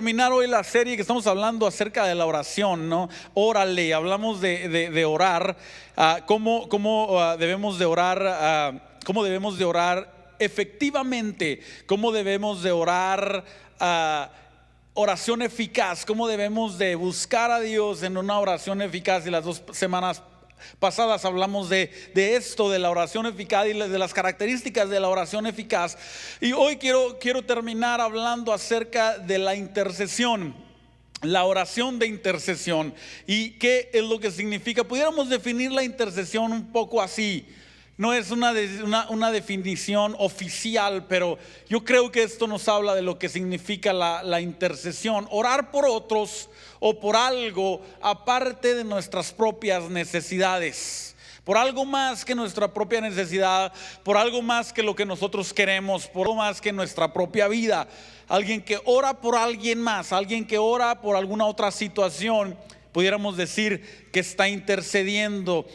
terminar hoy la serie que estamos hablando acerca de la oración, ¿no? Órale, hablamos de orar, cómo debemos de orar, cómo debemos de orar efectivamente, cómo debemos de orar oración eficaz, cómo debemos de buscar a Dios en una oración eficaz. Y las 2 semanas pasadas hablamos de esto, de la oración eficaz y de las características de la oración eficaz. Y hoy quiero terminar hablando acerca de la intercesión, la oración de intercesión. ¿Y qué es lo que significa? Pudiéramos definir la intercesión un poco así. No es una definición oficial, pero yo creo que esto nos habla de lo que significa la intercesión. Orar por otros o por algo aparte de nuestras propias necesidades, por algo más que nuestra propia necesidad, por algo más que lo que nosotros queremos, por algo más que nuestra propia vida. Alguien que ora por alguien más, alguien que ora por alguna otra situación, pudiéramos decir que está intercediendo.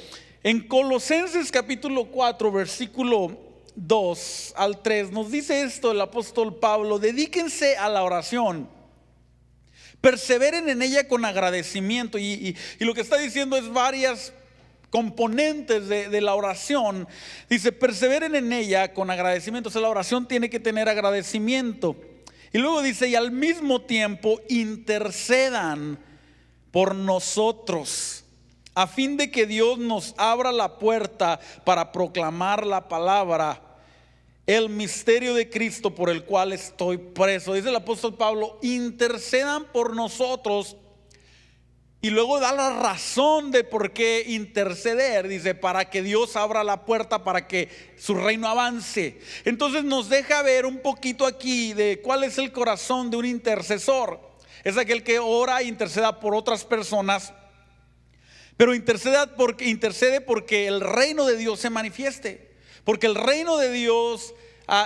En Colosenses capítulo 4 versículo 2 al 3 nos dice esto el apóstol Pablo: dedíquense a la oración, perseveren en ella con agradecimiento. Y lo que está diciendo es varias componentes de la oración. Dice: perseveren en ella con agradecimiento. O sea, la oración tiene que tener agradecimiento. Y luego dice: y al mismo tiempo intercedan por nosotros, a fin de que Dios nos abra la puerta para proclamar la palabra, el misterio de Cristo, por el cual estoy preso. Dice el apóstol Pablo: intercedan por nosotros. Y luego da la razón de por qué interceder. Dice: para que Dios abra la puerta, para que su reino avance. Entonces nos deja ver un poquito aquí de cuál es el corazón de un intercesor. Es aquel que ora e interceda por otras personas, pero intercede porque el reino de Dios se manifieste, porque el reino de Dios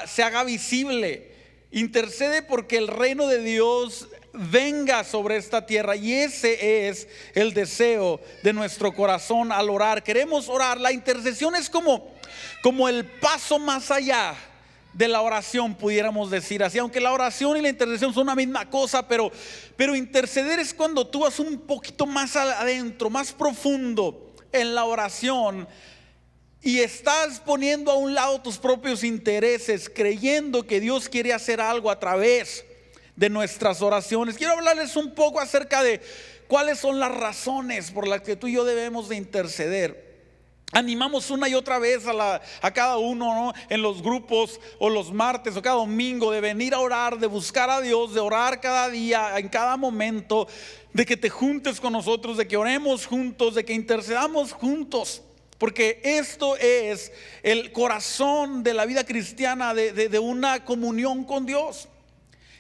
se haga visible. Intercede porque el reino de Dios venga sobre esta tierra. Y ese es el deseo de nuestro corazón al orar. Queremos orar. La intercesión es como el paso más allá de la oración, pudiéramos decir así. Aunque la oración y la intercesión son una misma cosa, pero interceder es cuando tú vas un poquito más adentro, más profundo en la oración, y estás poniendo a un lado tus propios intereses, creyendo que Dios quiere hacer algo a través de nuestras oraciones. Quiero hablarles un poco acerca de cuáles son las razones por las que tú y yo debemos de interceder. Animamos una y otra vez a cada uno, ¿no?, en los grupos o los martes o cada domingo, de venir a orar, de buscar a Dios, de orar cada día, en cada momento, de que te juntes con nosotros, de que oremos juntos, de que intercedamos juntos. Porque esto es el corazón de la vida cristiana, de una comunión con Dios.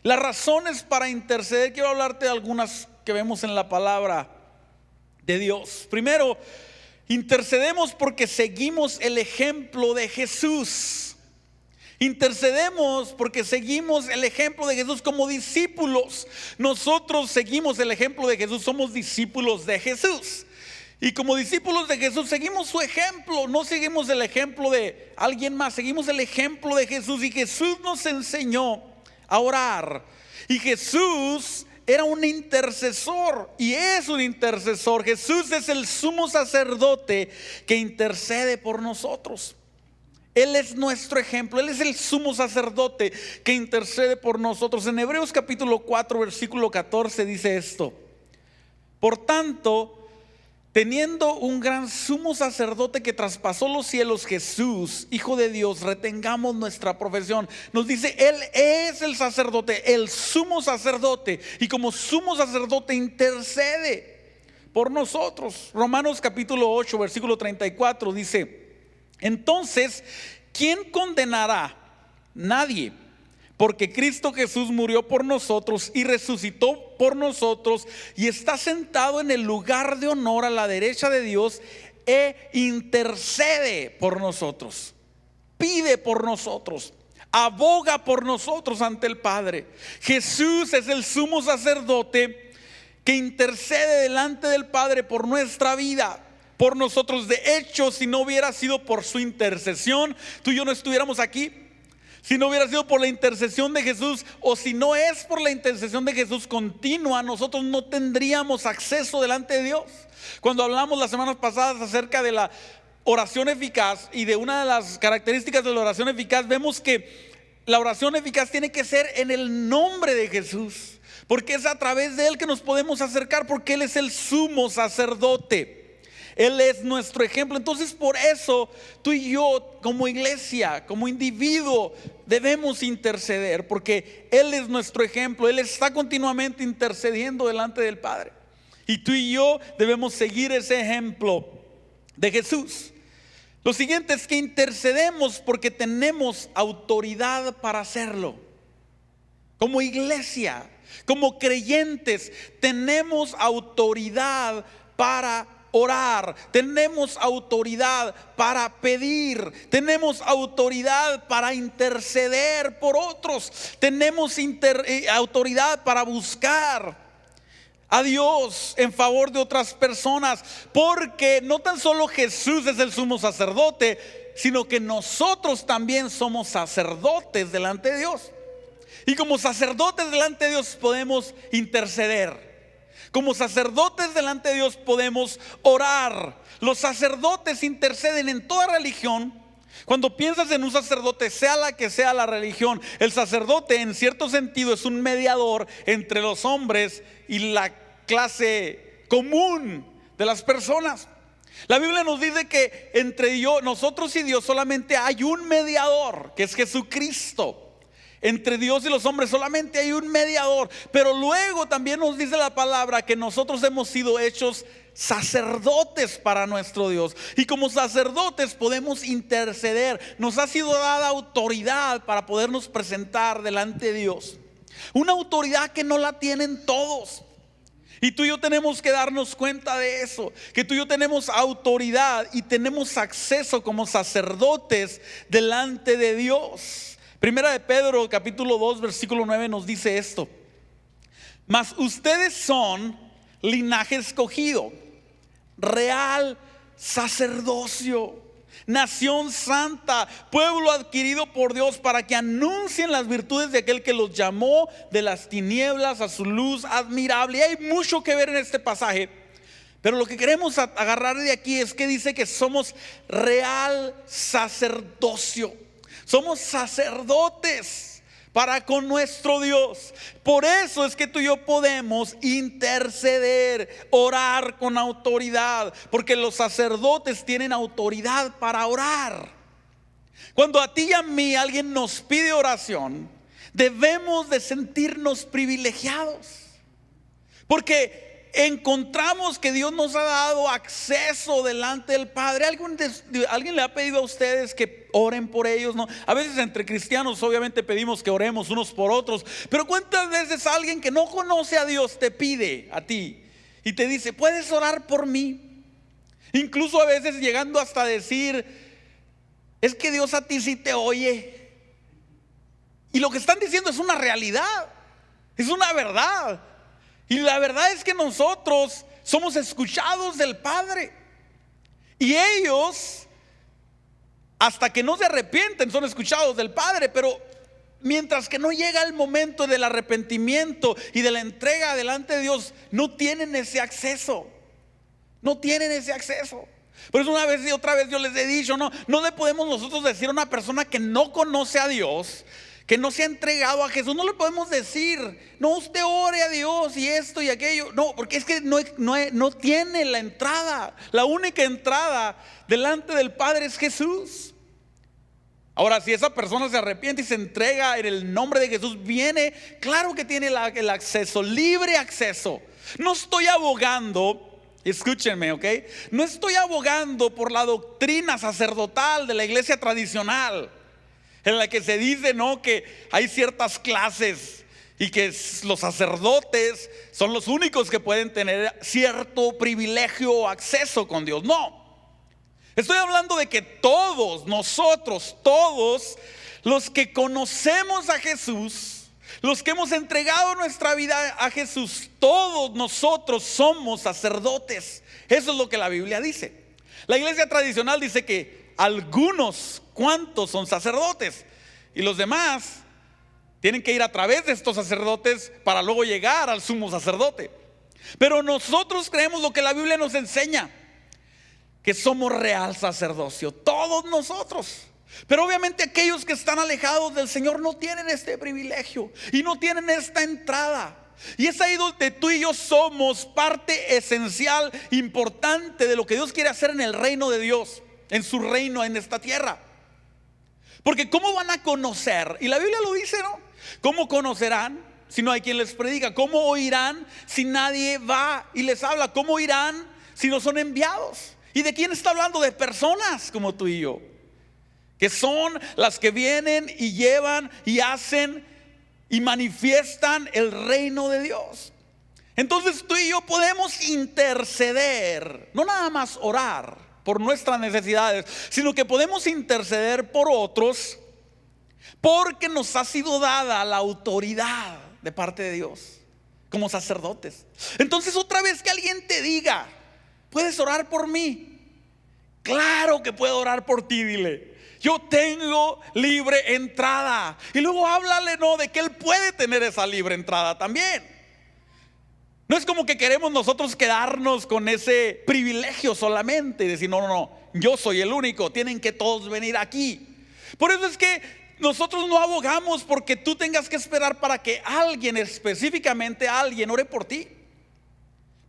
Las razones para interceder, quiero hablarte de algunas que vemos en la palabra de Dios. Primero, intercedemos porque seguimos el ejemplo de Jesús. Intercedemos porque seguimos el ejemplo de Jesús como discípulos. Nosotros seguimos el ejemplo de Jesús, somos discípulos de Jesús. Y como discípulos de Jesús seguimos su ejemplo, no seguimos el ejemplo de alguien más, seguimos el ejemplo de Jesús. Y Jesús nos enseñó a orar. Y Jesús era un intercesor y es un intercesor. Jesús es el sumo sacerdote que intercede por nosotros. Él es nuestro ejemplo, Él es el sumo sacerdote que intercede por nosotros. En Hebreos capítulo 4 versículo 14 dice esto: por tanto, teniendo un gran sumo sacerdote que traspasó los cielos, Jesús, Hijo de Dios, retengamos nuestra profesión. Nos dice, Él es el sacerdote, el sumo sacerdote, y como sumo sacerdote intercede por nosotros. Romanos capítulo 8 versículo 34 dice: entonces, ¿quién condenará? Nadie. Porque Cristo Jesús murió por nosotros y resucitó por nosotros y está sentado en el lugar de honor a la derecha de Dios e intercede por nosotros, pide por nosotros, aboga por nosotros ante el Padre. Jesús es el sumo sacerdote que intercede delante del Padre por nuestra vida, por nosotros. De hecho, si no hubiera sido por su intercesión, tú y yo no estuviéramos aquí. Si no hubiera sido por la intercesión de Jesús, o si no es por la intercesión de Jesús continua, nosotros no tendríamos acceso delante de Dios. Cuando hablamos las semanas pasadas acerca de la oración eficaz y de una de las características de la oración eficaz, vemos que la oración eficaz tiene que ser en el nombre de Jesús, porque es a través de Él que nos podemos acercar, porque Él es el sumo sacerdote. Él es nuestro ejemplo. Entonces por eso tú y yo como iglesia, como individuo, debemos interceder, porque Él es nuestro ejemplo. Él está continuamente intercediendo delante del Padre, y tú y yo debemos seguir ese ejemplo de Jesús. Lo siguiente es que intercedemos porque tenemos autoridad para hacerlo. Como iglesia, como creyentes, tenemos autoridad para orar, tenemos autoridad para pedir, tenemos autoridad para interceder por otros, tenemos autoridad para buscar a Dios en favor de otras personas, porque no tan solo Jesús es el sumo sacerdote, sino que nosotros también somos sacerdotes delante de Dios. Y como sacerdotes delante de Dios podemos interceder. Como sacerdotes delante de Dios podemos orar. Los sacerdotes interceden en toda religión. Cuando piensas en un sacerdote, sea la que sea la religión, el sacerdote en cierto sentido es un mediador entre los hombres y la clase común de las personas. La Biblia nos dice que entre nosotros y Dios solamente hay un mediador, que es Jesucristo. Entre Dios y los hombres solamente hay un mediador. Pero luego también nos dice la palabra que nosotros hemos sido hechos sacerdotes para nuestro Dios. Y como sacerdotes podemos interceder. Nos ha sido dada autoridad para podernos presentar delante de Dios. Una autoridad que no la tienen todos. Y tú y yo tenemos que darnos cuenta de eso, que tú y yo tenemos autoridad y tenemos acceso como sacerdotes delante de Dios. Primera de Pedro capítulo 2 versículo 9 nos dice esto: mas ustedes son linaje escogido, real sacerdocio, nación santa, pueblo adquirido por Dios, para que anuncien las virtudes de aquel que los llamó de las tinieblas a su luz admirable. Y hay mucho que ver en este pasaje, pero lo que queremos agarrar de aquí es que dice que somos real sacerdocio. Somos sacerdotes para con nuestro Dios. Por eso es que tú y yo podemos interceder, orar con autoridad, porque los sacerdotes tienen autoridad para orar. Cuando a ti y a mí alguien nos pide oración, debemos de sentirnos privilegiados, porque encontramos que Dios nos ha dado acceso delante del Padre. ¿Alguien le ha pedido a ustedes que oren por ellos? No, a veces entre cristianos obviamente pedimos que oremos unos por otros, pero ¿cuántas veces alguien que no conoce a Dios te pide a ti y te dice: ¿puedes orar por mí? Incluso a veces llegando hasta decir: es que Dios a ti sí te oye. Y lo que están diciendo es una realidad, es una verdad. Y la verdad es que nosotros somos escuchados del Padre, y ellos, hasta que no se arrepienten, son escuchados del Padre. Pero mientras que no llega el momento del arrepentimiento y de la entrega delante de Dios, no tienen ese acceso. No tienen ese acceso. Por eso una vez y otra vez yo les he dicho, no le podemos nosotros decir a una persona que no conoce a Dios, que no se ha entregado a Jesús, no le podemos decir: no, usted ore a Dios y esto y aquello. No, porque es que no tiene la entrada. La única entrada delante del Padre es Jesús. Ahora, si esa persona se arrepiente y se entrega en el nombre de Jesús, viene, claro que tiene el acceso, libre acceso. No estoy abogando, escúchenme, ¿ok? No estoy abogando por la doctrina sacerdotal de la iglesia tradicional, en la que se dice, que hay ciertas clases y que los sacerdotes son los únicos que pueden tener cierto privilegio o acceso con Dios. No, estoy hablando de que todos nosotros, todos los que conocemos a Jesús, los que hemos entregado nuestra vida a Jesús, todos nosotros somos sacerdotes. Eso es lo que la Biblia dice. La iglesia tradicional dice que algunos cuantos son sacerdotes. y los demás tienen que ir a través de estos sacerdotes para luego llegar al sumo sacerdote. Pero nosotros creemos lo que la Biblia nos enseña, que somos real sacerdocio, todos nosotros. Pero obviamente aquellos que están alejados del Señor no tienen este privilegio y no tienen esta entrada. Y es ahí donde tú y yo somos parte esencial, importante de lo que Dios quiere hacer en el reino de Dios, en su reino en esta tierra. Porque ¿cómo van a conocer? Y la Biblia lo dice, ¿no? ¿Cómo conocerán si no hay quien les predica? ¿Cómo oirán si nadie va y les habla? ¿Cómo oirán si no son enviados? ¿Y de quién está hablando? De personas como tú y yo, que son las que vienen y llevan y hacen y manifiestan el reino de Dios. Entonces tú y yo podemos interceder, no nada más orar por nuestras necesidades, sino que podemos interceder por otros, porque nos ha sido dada la autoridad de parte de Dios como sacerdotes. Entonces otra vez que alguien te diga, ¿puedes orar por mí? Claro que puedo orar por ti, dile. Yo tengo libre entrada. Y luego háblale, no, de que él puede tener esa libre entrada también. No es como que queremos nosotros quedarnos con ese privilegio solamente y decir, no, yo soy el único, tienen que todos venir aquí. Por eso es que nosotros no abogamos porque tú tengas que esperar para que alguien, específicamente alguien, ore por ti.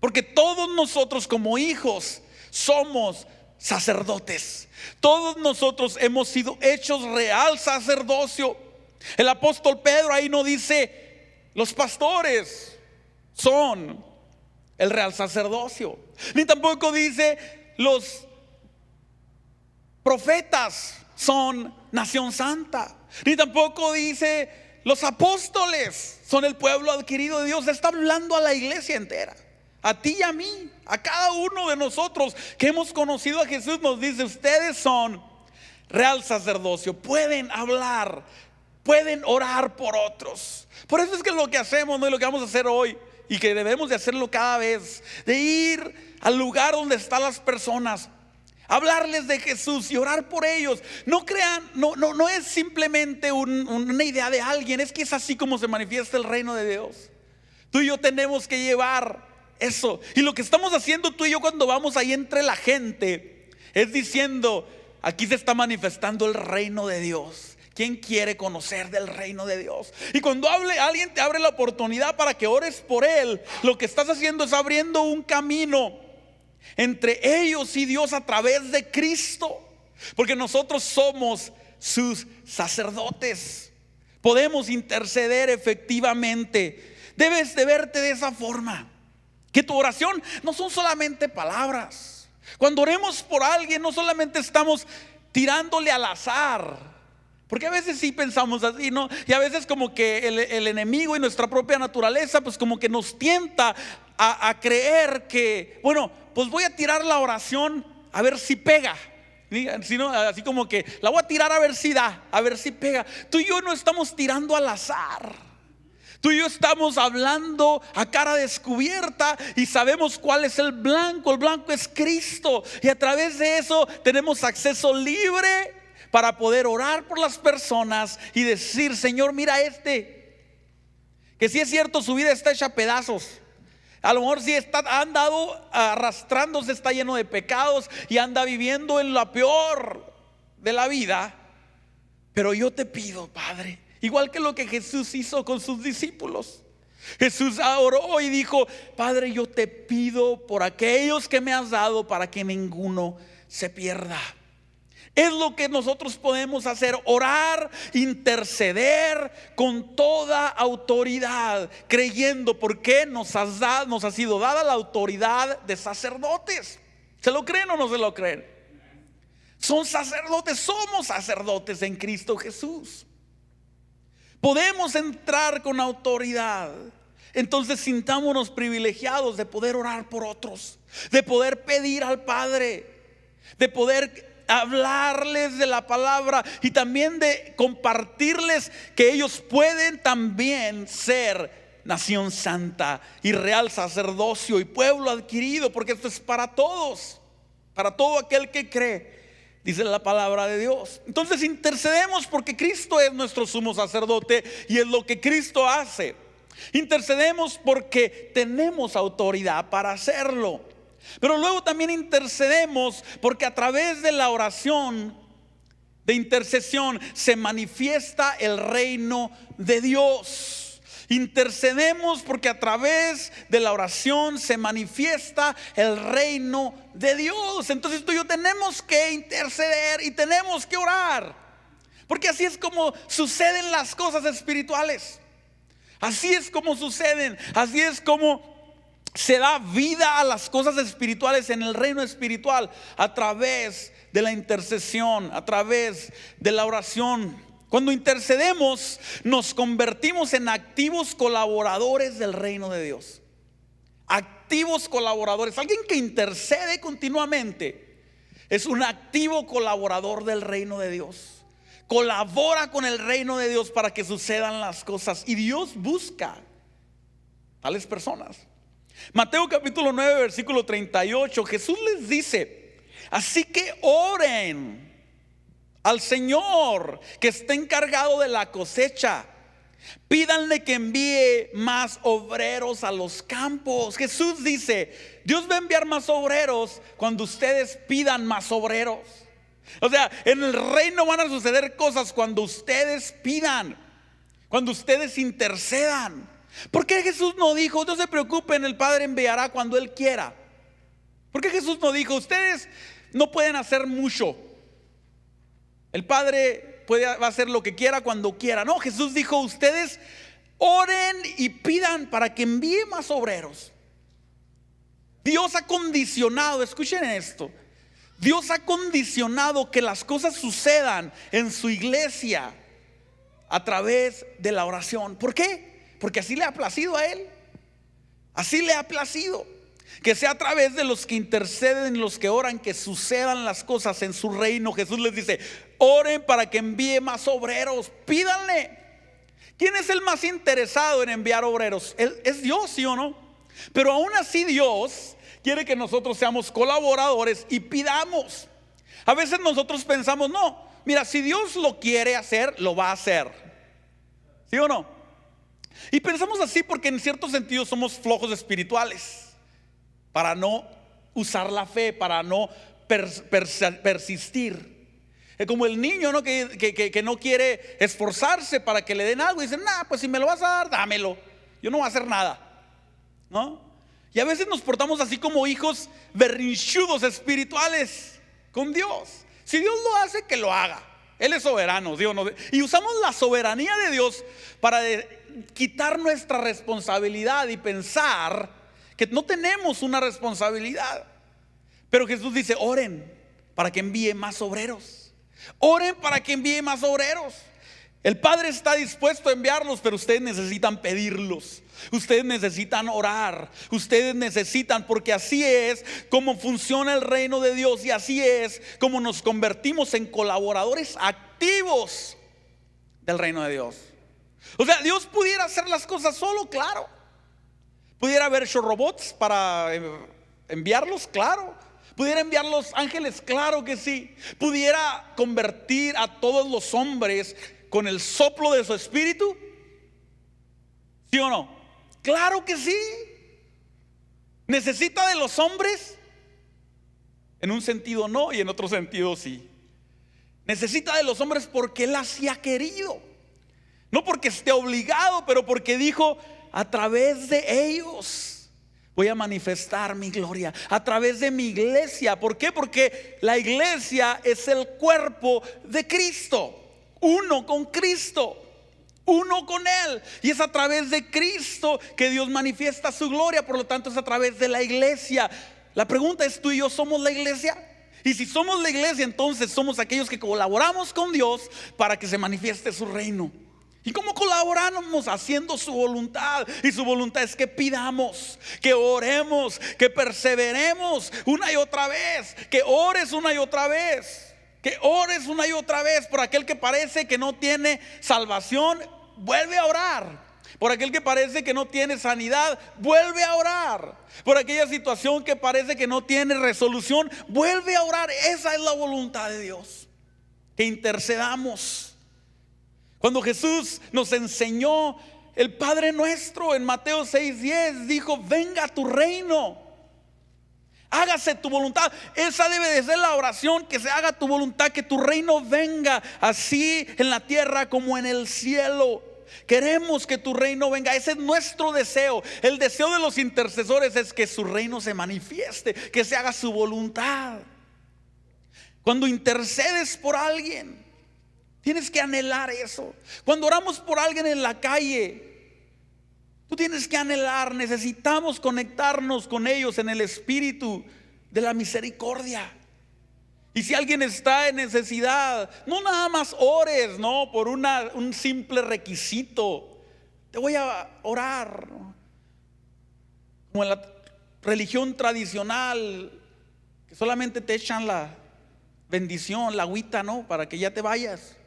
Porque todos nosotros como hijos somos sacerdotes. Todos nosotros hemos sido hechos real sacerdocio. El apóstol Pedro ahí no dice los pastores son el real sacerdocio, ni tampoco dice los profetas son nación santa, ni tampoco dice los apóstoles son el pueblo adquirido de Dios. Está hablando a la iglesia entera, a ti y a mí, a cada uno de nosotros que hemos conocido a Jesús. Nos dice, ustedes son real sacerdocio, pueden hablar, pueden orar por otros. Por eso es que lo que hacemos, ¿no? Y lo que vamos a hacer hoy, y que debemos de hacerlo cada vez, de ir al lugar donde están las personas, hablarles de Jesús y orar por ellos. No crean, no es simplemente una idea de alguien, es que es así como se manifiesta el reino de Dios. Tú y yo tenemos que llevar eso. Y lo que estamos haciendo tú y yo cuando vamos ahí entre la gente es diciendo, aquí se está manifestando el reino de Dios. ¿Quién quiere conocer del reino de Dios? Y cuando alguien te abre la oportunidad para que ores por él, lo que estás haciendo es abriendo un camino entre ellos y Dios a través de Cristo. Porque nosotros somos sus sacerdotes. Podemos interceder efectivamente. Debes de verte de esa forma, que tu oración no son solamente palabras. Cuando oremos por alguien, no solamente estamos tirándole al azar, porque a veces sí pensamos así, ¿no? Y a veces como que el enemigo y nuestra propia naturaleza pues como que nos tienta a creer que, bueno, pues voy a tirar la oración a ver si pega. ¿No? Así como que la voy a tirar a ver si da, a ver si pega. Tú y yo no estamos tirando al azar. Tú y yo estamos hablando a cara descubierta y sabemos cuál es el blanco. El blanco es Cristo. Y a través de eso tenemos acceso libre para poder orar por las personas y decir, Señor, mira que si es cierto, su vida está hecha a pedazos. A lo mejor sí ha andado arrastrándose, está lleno de pecados y anda viviendo en la peor de la vida. Pero yo te pido, Padre, igual que lo que Jesús hizo con sus discípulos. Jesús oró y dijo, Padre, yo te pido por aquellos que me has dado para que ninguno se pierda. Es lo que nosotros podemos hacer, orar, interceder con toda autoridad, creyendo porque nos ha sido dada la autoridad de sacerdotes. ¿Se lo creen o no se lo creen? Son sacerdotes, somos sacerdotes en Cristo Jesús. Podemos entrar con autoridad. Entonces sintámonos privilegiados de poder orar por otros, de poder pedir al Padre, de poder hablarles de la palabra y también de compartirles que ellos pueden también ser nación santa y real sacerdocio y pueblo adquirido, porque esto es para todos, para todo aquel que cree. dice la palabra de Dios. Entonces intercedemos porque Cristo es nuestro sumo sacerdote y es lo que Cristo hace. Intercedemos porque tenemos autoridad para hacerlo. Pero luego también intercedemos porque a través de la oración de intercesión se manifiesta el reino de Dios. Intercedemos porque a través de la oración se manifiesta el reino de Dios. Entonces tú y yo tenemos que interceder y tenemos que orar, porque así es como suceden las cosas espirituales. Así es como suceden, así es como se da vida a las cosas espirituales en el reino espiritual, a través de la intercesión, a través de la oración. Cuando intercedemos, nos convertimos en activos colaboradores del reino de Dios. Activos colaboradores. Alguien que intercede continuamente es un activo colaborador del reino de Dios. Colabora con el reino de Dios para que sucedan las cosas. Y Dios busca tales personas. Mateo capítulo 9 versículo 38, Jesús les dice: así que oren al Señor que está encargado de la cosecha, pídanle que envíe más obreros a los campos. Jesús dice: Dios va a enviar más obreros cuando ustedes pidan más obreros. O sea, en el reino van a suceder cosas cuando ustedes pidan, cuando ustedes intercedan. ¿Por qué Jesús no dijo: no se preocupen, el Padre enviará cuando Él quiera? ¿Por qué Jesús no dijo: ustedes no pueden hacer mucho, el Padre va a hacer lo que quiera cuando quiera? No, Jesús dijo: ustedes oren y pidan para que envíe más obreros. Dios ha condicionado, escuchen esto, Dios ha condicionado que las cosas sucedan en su iglesia a través de la oración. ¿Por qué? Porque así le ha placido a Él. Así le ha placido que sea a través de los que interceden, los que oran, que sucedan las cosas en su reino. Jesús les dice: oren para que envíe más obreros, pídanle. ¿Quién es el más interesado en enviar obreros? Es Dios, ¿sí o no? Pero aún así Dios quiere que nosotros seamos colaboradores y pidamos. A veces nosotros pensamos: no, mira, si Dios lo quiere hacer, lo va a hacer, ¿sí o no? Y pensamos así porque en cierto sentido somos flojos espirituales, para no usar la fe, para no persistir. Es como el niño, ¿no? que no quiere esforzarse para que le den algo y dice: nah, pues si me lo vas a dar, dámelo, yo no voy a hacer nada, ¿no? Y a veces nos portamos así como hijos berrinchudos espirituales con Dios. Si Dios lo hace, que lo haga. Él es soberano, ¿sí o no? Y usamos la soberanía de Dios para quitar nuestra responsabilidad y pensar que no tenemos una responsabilidad. Pero Jesús dice: oren para que envíe más obreros. Oren para que envíe más obreros. El Padre está dispuesto a enviarlos, pero ustedes necesitan pedirlos. Ustedes necesitan orar. Ustedes necesitan, porque así es como funciona el reino de Dios, y así es como nos convertimos en colaboradores activos del reino de Dios. O sea, Dios pudiera hacer las cosas solo, claro. Pudiera haber robots para enviarlos, claro. Pudiera enviar los ángeles, claro que sí. Pudiera convertir a todos los hombres con el soplo de su espíritu, ¿sí o no? Claro que sí. ¿Necesita de los hombres? En un sentido no, y en otro sentido sí. Necesita de los hombres porque Él así ha querido. No porque esté obligado, pero porque dijo: a través de ellos voy a manifestar mi gloria, a través de mi iglesia. ¿Por qué? Porque la iglesia es el cuerpo de Cristo, uno con Cristo, uno con Él. Y es a través de Cristo que Dios manifiesta su gloria. Por lo tanto, es a través de la iglesia. La pregunta es: ¿tú y yo somos la iglesia? Y si somos la iglesia, entonces somos aquellos que colaboramos con Dios para que se manifieste su reino. ¿Y cómo colaboramos? Haciendo su voluntad. Y su voluntad es que pidamos, que oremos, que perseveremos una y otra vez, que ores una y otra vez, que ores una y otra vez por aquel que parece que no tiene salvación. Vuelve a orar. Por aquel que parece que no tiene sanidad, vuelve a orar. Por aquella situación que parece que no tiene resolución, vuelve a orar. Esa es la voluntad de Dios, que intercedamos. Cuando Jesús nos enseñó el Padre Nuestro en Mateo 6:10, dijo: venga tu reino, hágase tu voluntad. Esa debe de ser la oración, que se haga tu voluntad, que tu reino venga, así en la tierra como en el cielo. Queremos que tu reino venga, ese es nuestro deseo. El deseo de los intercesores es que su reino se manifieste, que se haga su voluntad. Cuando intercedes por alguien, tienes que anhelar eso. Cuando oramos por alguien en la calle, tú tienes que anhelar, necesitamos conectarnos con ellos en el espíritu de la misericordia. Y si alguien está en necesidad, no nada más ores, no, por un simple requisito. Te voy a orar, ¿no? Como en la religión tradicional, que solamente te echan la bendición, la agüita, ¿no? Para que ya te vayas.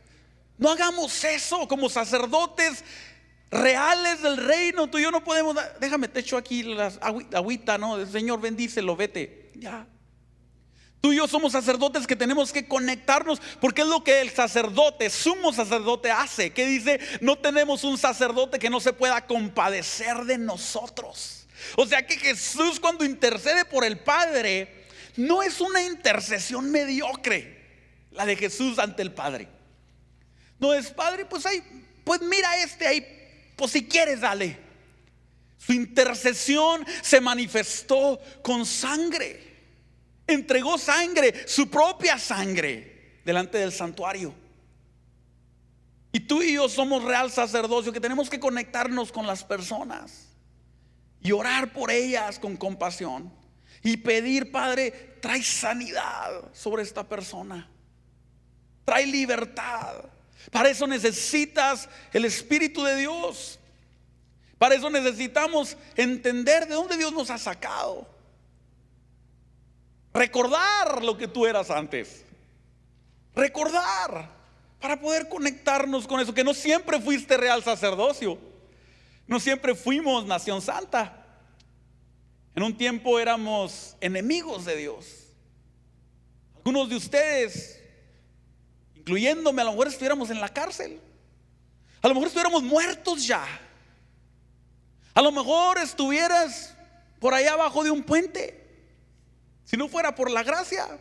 No hagamos eso como sacerdotes reales del reino. Tú y yo no podemos déjame, te echo aquí la agüita, ¿no? Señor, bendícelo, vete, ya. Tú y yo somos sacerdotes que tenemos que conectarnos, porque es lo que el sacerdote, sumo sacerdote, hace. Que dice: no tenemos un sacerdote que no se pueda compadecer de nosotros. O sea que Jesús, cuando intercede por el Padre, no es una intercesión mediocre la de Jesús ante el Padre. No es: Padre, pues ahí, pues mira ahí, pues si quieres dale. Su intercesión se manifestó con sangre. Entregó sangre, su propia sangre, delante del santuario. Y tú y yo somos real sacerdocio, que tenemos que conectarnos con las personas y orar por ellas con compasión y pedir: Padre, trae sanidad sobre esta persona, trae libertad. Para eso necesitas el Espíritu de Dios. Para eso necesitamos entender de dónde Dios nos ha sacado. Recordar lo que tú eras antes. Recordar, para poder conectarnos con eso. Que no siempre fuiste real sacerdocio, no siempre fuimos nación santa. En un tiempo éramos enemigos de Dios. Algunos de ustedes, incluyéndome, a lo mejor estuviéramos en la cárcel. A lo mejor estuviéramos muertos ya. A lo mejor estuvieras por allá abajo de un puente. Si no fuera por la gracia,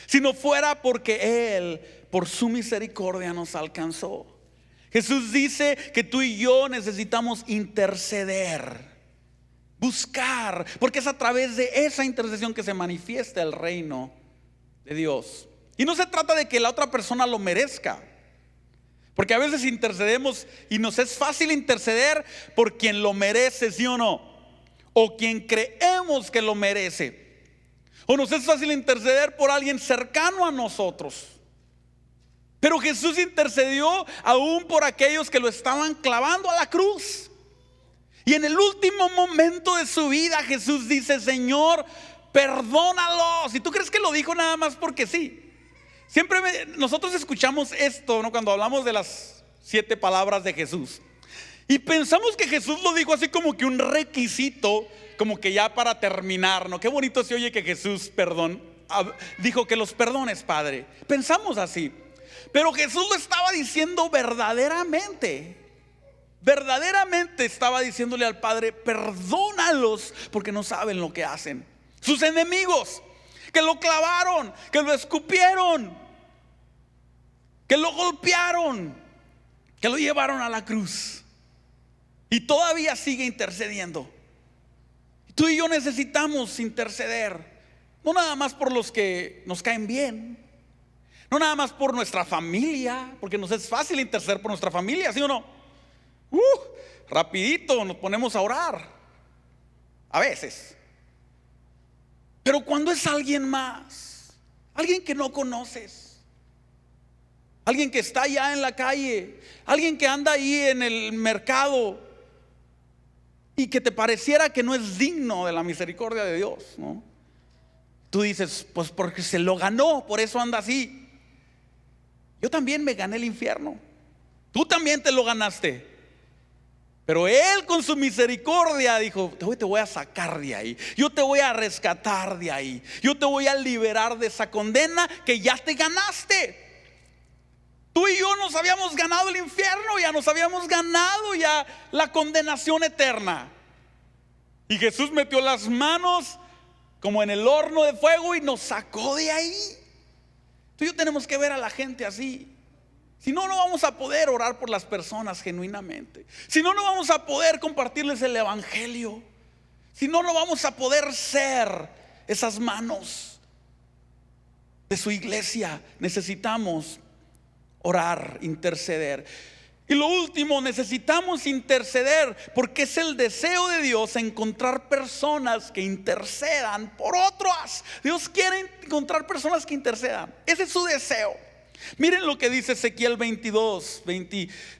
si no fuera porque Él, por su misericordia, nos alcanzó. Jesús dice que tú y yo necesitamos interceder, buscar, porque es a través de esa intercesión que se manifiesta el reino de Dios. Y no se trata de que la otra persona lo merezca, porque a veces intercedemos y nos es fácil interceder por quien lo merece, ¿sí o no? O quien creemos que lo merece. O nos es fácil interceder por alguien cercano a nosotros. Pero Jesús intercedió aún por aquellos que lo estaban clavando a la cruz. Y en el último momento de su vida, Jesús dice: Señor, perdónalos. ¿Y tú crees que lo dijo nada más porque sí? Nosotros escuchamos esto, ¿no? Cuando hablamos de las 7 palabras de Jesús, y pensamos que Jesús lo dijo así como que un requisito, como que ya para terminar, ¿no? Qué bonito se oye que Jesús, dijo que los perdones, Padre. Pensamos así. Pero Jesús lo estaba diciendo verdaderamente. Verdaderamente estaba diciéndole al Padre: perdónalos, porque no saben lo que hacen. Sus enemigos, que lo clavaron, que lo escupieron, que lo golpearon, que lo llevaron a la cruz. Y todavía sigue intercediendo. Tú y yo necesitamos interceder, no nada más por los que nos caen bien, no nada más por nuestra familia, porque nos es fácil interceder por nuestra familia, ¿sí o no? Rapidito nos ponemos a orar, a veces. Pero cuando es alguien más, alguien que no conoces, alguien que está allá en la calle, alguien que anda ahí en el mercado y que te pareciera que no es digno de la misericordia de Dios, ¿no? Tú dices: pues porque se lo ganó, por eso anda así. Yo también me gané el infierno. Tú también te lo ganaste. Pero Él con su misericordia dijo: hoy te voy a sacar de ahí, yo te voy a rescatar de ahí, yo te voy a liberar de esa condena que ya te ganaste. Tú y yo nos habíamos ganado el infierno, ya nos habíamos ganado ya la condenación eterna. Y Jesús metió las manos como en el horno de fuego y nos sacó de ahí. Tú y yo tenemos que ver a la gente así. Si no, no vamos a poder orar por las personas genuinamente. Si no, no vamos a poder compartirles el evangelio. Si no, no vamos a poder ser esas manos de su iglesia. Necesitamos orar, interceder. Y lo último, necesitamos interceder, porque es el deseo de Dios encontrar personas que intercedan por otras. Dios quiere encontrar personas que intercedan. Ese es su deseo. Miren lo que dice Ezequiel 22,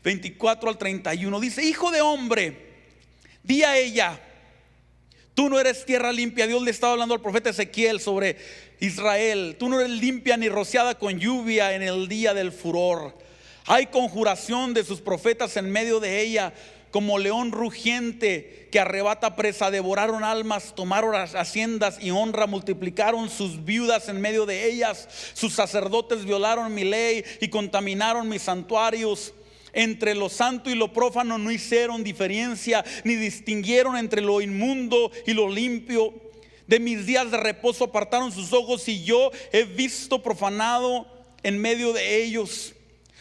24 al 31. Dice: hijo de hombre, di a ella, tú no eres tierra limpia. Dios le estaba hablando al profeta Ezequiel sobre Israel. Tú no eres limpia ni rociada con lluvia en el día del furor. Hay conjuración de sus profetas en medio de ella, como león rugiente que arrebata presa. Devoraron almas, tomaron las haciendas y honra, multiplicaron sus viudas en medio de ellas. Sus sacerdotes violaron mi ley y contaminaron mis santuarios. Entre lo santo y lo profano no hicieron diferencia, ni distinguieron entre lo inmundo y lo limpio. De mis días de reposo apartaron sus ojos, y yo he visto profanado en medio de ellos.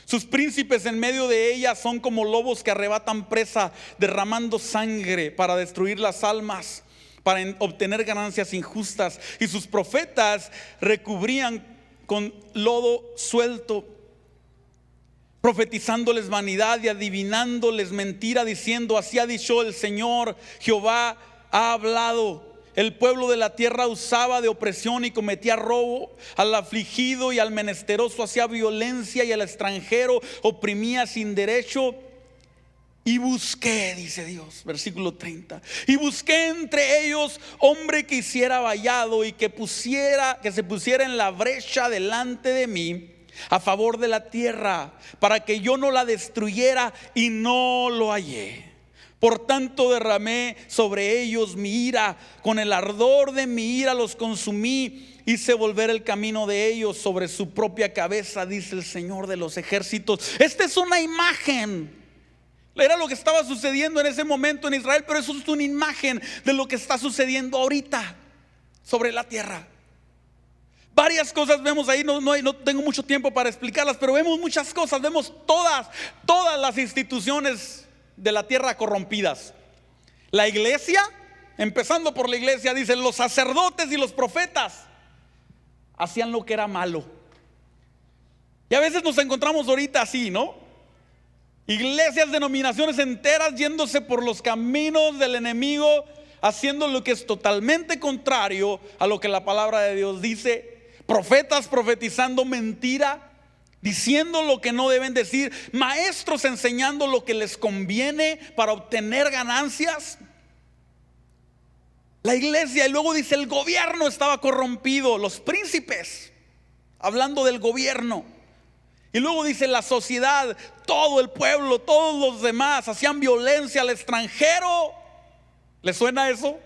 Sus príncipes en medio de ella son como lobos que arrebatan presa, derramando sangre para destruir las almas, para obtener ganancias injustas. Y sus profetas recubrían con lodo suelto, profetizándoles vanidad y adivinándoles mentira, diciendo: así ha dicho el Señor, Jehová ha hablado. El pueblo de la tierra usaba de opresión y cometía robo. Al afligido y al menesteroso hacía violencia, y al extranjero oprimía sin derecho. Y busqué, dice Dios, versículo 30, y busqué entre ellos hombre que hiciera vallado y que se pusiera en la brecha delante de mí a favor de la tierra, para que yo no la destruyera, y no lo hallé. Por tanto derramé sobre ellos mi ira, con el ardor de mi ira los consumí. Hice volver el camino de ellos sobre su propia cabeza, dice el Señor de los ejércitos. Esta es una imagen. Era lo que estaba sucediendo en ese momento en Israel, pero eso es una imagen de lo que está sucediendo ahorita sobre la tierra. Varias cosas vemos ahí, no tengo mucho tiempo para explicarlas, pero vemos muchas cosas. Vemos todas las instituciones de la tierra corrompidas. La iglesia, empezando por la iglesia, dice: los sacerdotes y los profetas hacían lo que era malo. Y a veces nos encontramos ahorita así, ¿no? Iglesias, denominaciones enteras yéndose por los caminos del enemigo, haciendo lo que es totalmente contrario a lo que la palabra de Dios dice. Profetas profetizando mentira, diciendo lo que no deben decir. Maestros enseñando lo que les conviene para obtener ganancias. La iglesia, y luego dice: el gobierno estaba corrompido. Los príncipes, hablando del gobierno. Y luego dice: la sociedad, todo el pueblo, todos los demás hacían violencia al extranjero. ¿Les suena eso?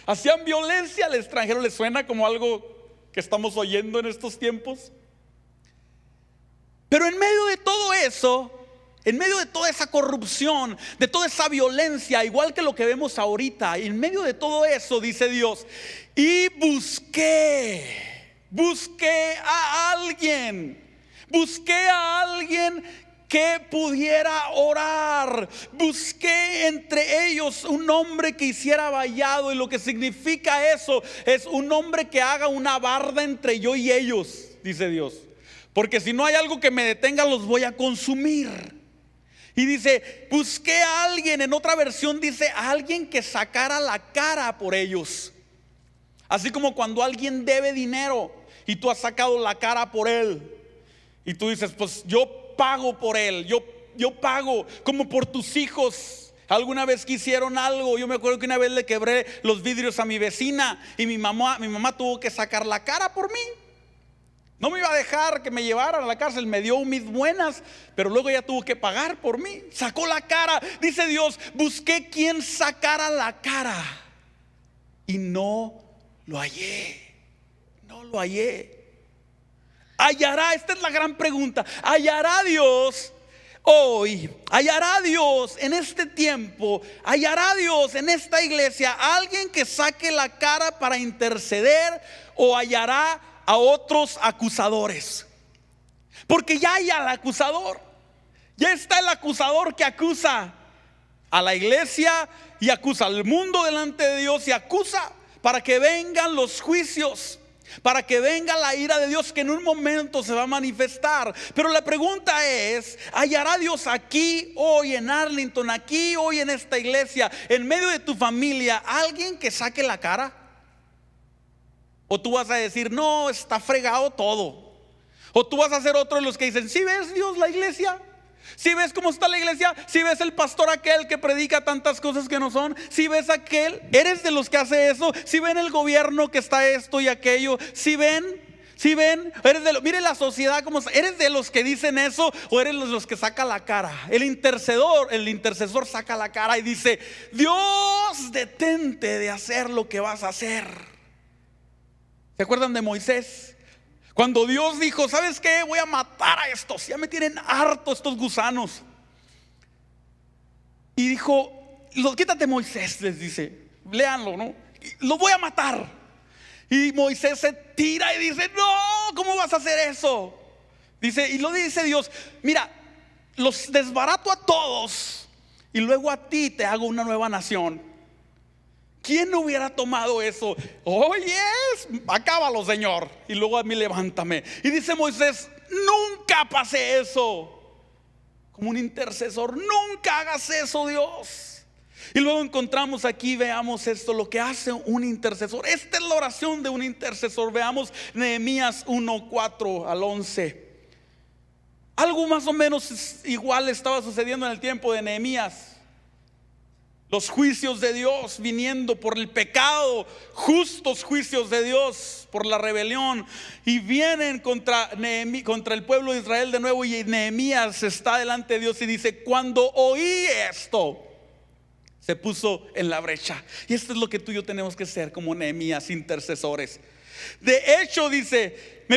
Hacían violencia al extranjero. ¿Les suena como algo que estamos oyendo en estos tiempos? Pero en medio de todo eso, en medio de toda esa corrupción, de toda esa violencia, igual que lo que vemos ahorita, en medio de todo eso, dice Dios: y busqué a alguien que pudiera orar. Busqué entre ellos un hombre que hiciera vallado. Y lo que significa eso es un hombre que haga una barda entre yo y ellos, dice Dios. Porque si no hay algo que me detenga, los voy a consumir. Y dice: busqué a alguien. En otra versión dice: a alguien que sacara la cara por ellos. Así como cuando alguien debe dinero y tú has sacado la cara por él, y tú dices: pues yo pago por él, yo pago. Como por tus hijos. Alguna vez que hicieron algo, yo me acuerdo que una vez le quebré los vidrios a mi vecina, y mi mamá tuvo que sacar la cara por mí. No me iba a dejar que me llevaran a la cárcel. Me dio mis buenas, pero luego ya tuvo que pagar por mí. Sacó la cara. Dice Dios, busqué quien sacara la cara y no lo hallé. No lo hallé. ¿Hallará? Esta es la gran pregunta. ¿Hallará Dios hoy? ¿Hallará Dios en este tiempo? ¿Hallará Dios en esta iglesia alguien que saque la cara para interceder? ¿O hallará a otros acusadores? Porque ya hay al acusador. Ya está el acusador que acusa a la iglesia y acusa al mundo delante de Dios, y acusa para que vengan los juicios, para que venga la ira de Dios, que en un momento se va a manifestar. Pero la pregunta es, ¿hallará Dios aquí hoy en Arlington, aquí hoy en esta iglesia, en medio de tu familia, alguien que saque la cara? ¿O tú vas a decir, no, está fregado todo? ¿O tú vas a ser otro de los que dicen, ¿sí ves, Dios, la iglesia? ¿Sí ves cómo está la iglesia? ¿Sí ves el pastor aquel que predica tantas cosas que no son? ¿Sí ves aquel? ¿Eres de los que hace eso? ¿Sí ven el gobierno que está esto y aquello? ¿Sí ven? ¿Sí ven? Mire la sociedad cómo está. ¿Eres de los que dicen eso o eres de los que saca la cara? El intercesor saca la cara y dice, Dios, detente de hacer lo que vas a hacer. ¿Se acuerdan de Moisés? Cuando Dios dijo, ¿sabes qué? Voy a matar a estos, ya me tienen harto estos gusanos. Y dijo, quítate, Moisés, les dice, léanlo, ¿no? Lo voy a matar. Y Moisés se tira y dice, no, ¿cómo vas a hacer eso? Dice, y lo dice Dios, mira, los desbarato a todos y luego a ti te hago una nueva nación. ¿Quién no hubiera tomado eso? Oye, acábalo, Señor, y luego a mí levántame. Y dice Moisés, nunca pase eso. Como un intercesor, nunca hagas eso, Dios. Y luego encontramos aquí, veamos esto, lo que hace un intercesor. Esta es la oración de un intercesor. Veamos Nehemías 1:4 al 11. Algo más o menos igual estaba sucediendo en el tiempo de Nehemías. Los juicios de Dios viniendo por el pecado, justos juicios de Dios por la rebelión, y vienen contra el pueblo de Israel de nuevo. Y Nehemías está delante de Dios y dice, cuando oí esto, se puso en la brecha. Y esto es lo que tú y yo tenemos que ser como Nehemías, intercesores. De hecho, dice,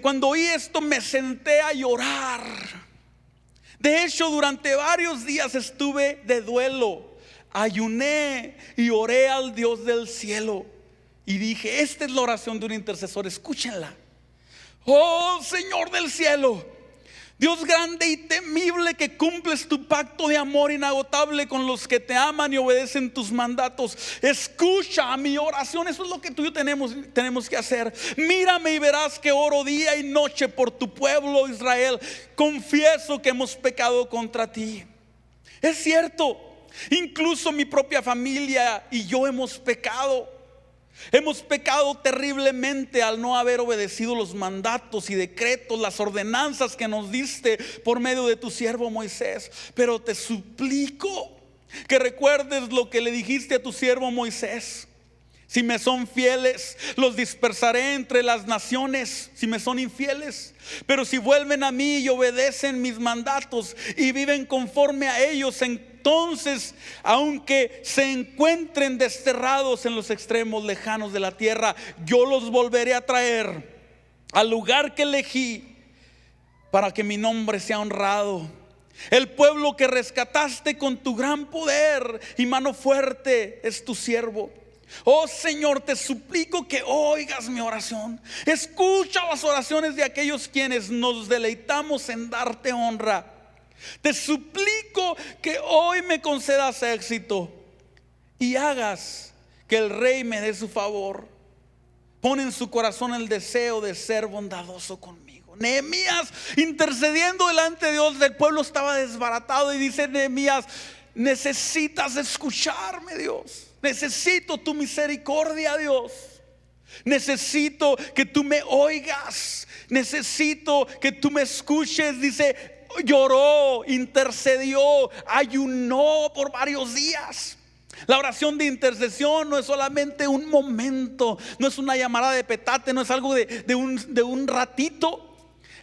cuando oí esto me senté a llorar. De hecho, durante varios días estuve de duelo. Ayuné y oré al Dios del cielo y dije, esta es la oración de un intercesor, escúchenla. Oh Señor del cielo, Dios grande y temible, que cumples tu pacto de amor inagotable con los que te aman y obedecen tus mandatos, escucha mi oración. Eso es lo que tú y yo tenemos que hacer. Mírame y verás que oro día y noche por tu pueblo Israel. Confieso que hemos pecado contra ti. Es cierto, incluso mi propia familia y yo hemos pecado. Hemos pecado terriblemente al no haber obedecido los mandatos y decretos, las ordenanzas que nos diste por medio de tu siervo Moisés. Pero te suplico que recuerdes lo que le dijiste a tu siervo Moisés. Si me son fieles, los dispersaré entre las naciones, si me son infieles. Pero si vuelven a mí y obedecen mis mandatos y viven conforme a ellos, entonces, aunque se encuentren desterrados en los extremos lejanos de la tierra, yo los volveré a traer al lugar que elegí para que mi nombre sea honrado. El pueblo que rescataste con tu gran poder y mano fuerte es tu siervo. Oh Señor, te suplico que oigas mi oración. Escucha las oraciones de aquellos quienes nos deleitamos en darte honra. Te suplico que hoy me concedas éxito y hagas que el rey me dé su favor. Pon en su corazón el deseo de ser bondadoso conmigo. Nehemías intercediendo delante de Dios, del pueblo estaba desbaratado, y dice Nehemías, necesitas escucharme, Dios. Necesito tu misericordia, Dios. Necesito que tú me oigas. Necesito que tú me escuches. Dice, lloró, intercedió, ayunó por varios días. La oración de intercesión no es solamente un momento, no es una llamada de petate, no es algo de un ratito.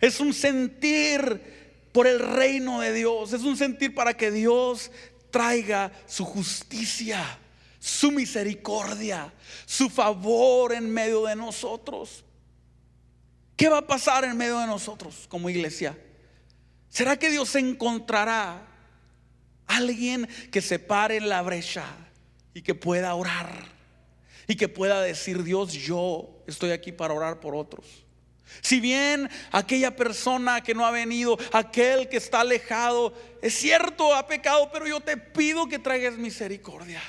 Es un sentir por el reino de Dios, es un sentir para que Dios traiga su justicia, su misericordia, su favor en medio de nosotros. ¿Qué va a pasar en medio de nosotros como iglesia? ¿Será que Dios encontrará alguien que se pare en la brecha y que pueda orar y que pueda decir: Dios, yo estoy aquí para orar por otros? Si bien aquella persona que no ha venido, aquel que está alejado, es cierto, ha pecado, pero yo te pido que traigas misericordia.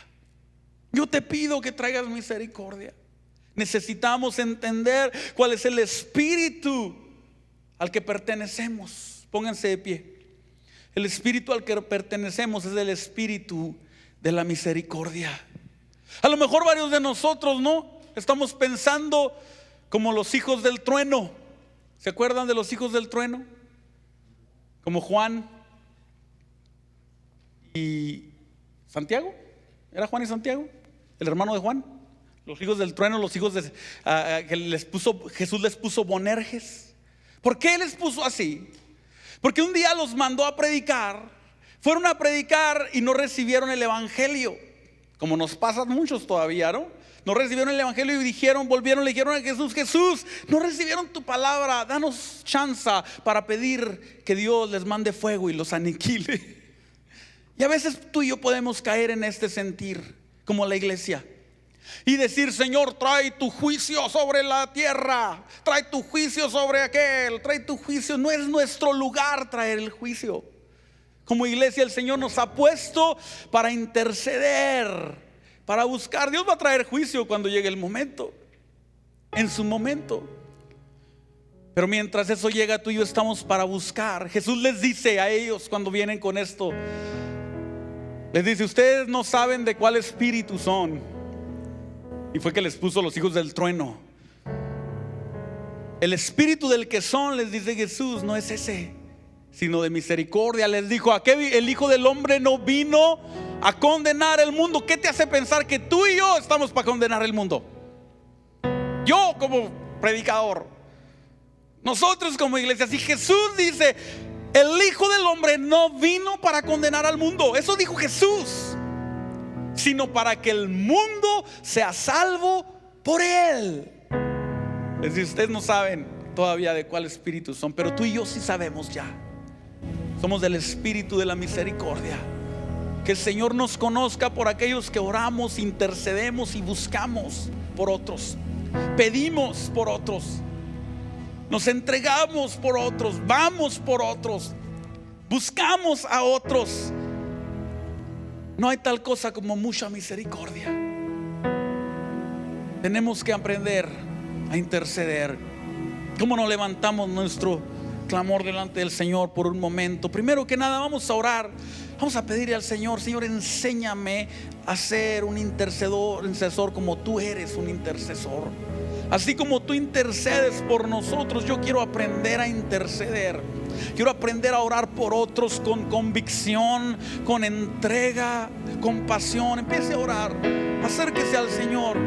Yo te pido que traigas misericordia. Necesitamos entender cuál es el espíritu al que pertenecemos. Pónganse de pie. El espíritu al que pertenecemos es el espíritu de la misericordia. A lo mejor varios de nosotros no estamos pensando como los hijos del trueno. ¿Se acuerdan de los hijos del trueno? Como Juan y Santiago. ¿Era Juan y Santiago? El hermano de Juan. Los hijos del trueno, los hijos que Jesús les puso Bonerges. ¿Por qué les puso así? Porque un día los mandó a predicar. Fueron a predicar y no recibieron el evangelio, como nos pasa a muchos todavía, ¿no? No recibieron el evangelio y volvieron, le dijeron a Jesús: Jesús, no recibieron tu palabra, danos chance para pedir que Dios les mande fuego y los aniquile. Y a veces tú y yo podemos caer en este sentir como la iglesia y decir: Señor, trae tu juicio sobre la tierra, trae tu juicio sobre aquel, trae tu juicio. No es nuestro lugar traer el juicio. Como iglesia, el Señor nos ha puesto para interceder, para buscar. Dios va a traer juicio cuando llegue el momento, en su momento. Pero mientras eso llega, tú y yo estamos para buscar. Jesús les dice a ellos cuando vienen con esto, les dice: ustedes no saben de cuál espíritu son. Y fue que les puso los hijos del trueno. El espíritu del que son, les dice Jesús, no es ese, sino de misericordia. Les dijo: ¿a qué el Hijo del Hombre no vino a condenar el mundo? ¿Qué te hace pensar que tú y yo estamos para condenar el mundo? Yo como predicador, nosotros como iglesia. Si Jesús dice: el Hijo del Hombre no vino para condenar al mundo, eso dijo Jesús, sino para que el mundo sea salvo por él. Es decir, ustedes no saben todavía de cuál espíritu son, pero tú y yo sí sabemos ya. Somos del espíritu de la misericordia. Que el Señor nos conozca por aquellos que oramos, intercedemos y buscamos por otros, pedimos por otros, nos entregamos por otros, vamos por otros, buscamos a otros. No hay tal cosa como mucha misericordia. Tenemos que aprender a interceder. ¿Cómo no levantamos nuestro clamor delante del Señor por un momento? Primero que nada, vamos a orar. Vamos a pedirle al Señor: Señor, enséñame a ser un intercesor como tú eres un intercesor. Así como tú intercedes por nosotros, yo quiero aprender a interceder. Quiero aprender a orar por otros con convicción, con entrega, con pasión. Empiece a orar, acérquese al Señor.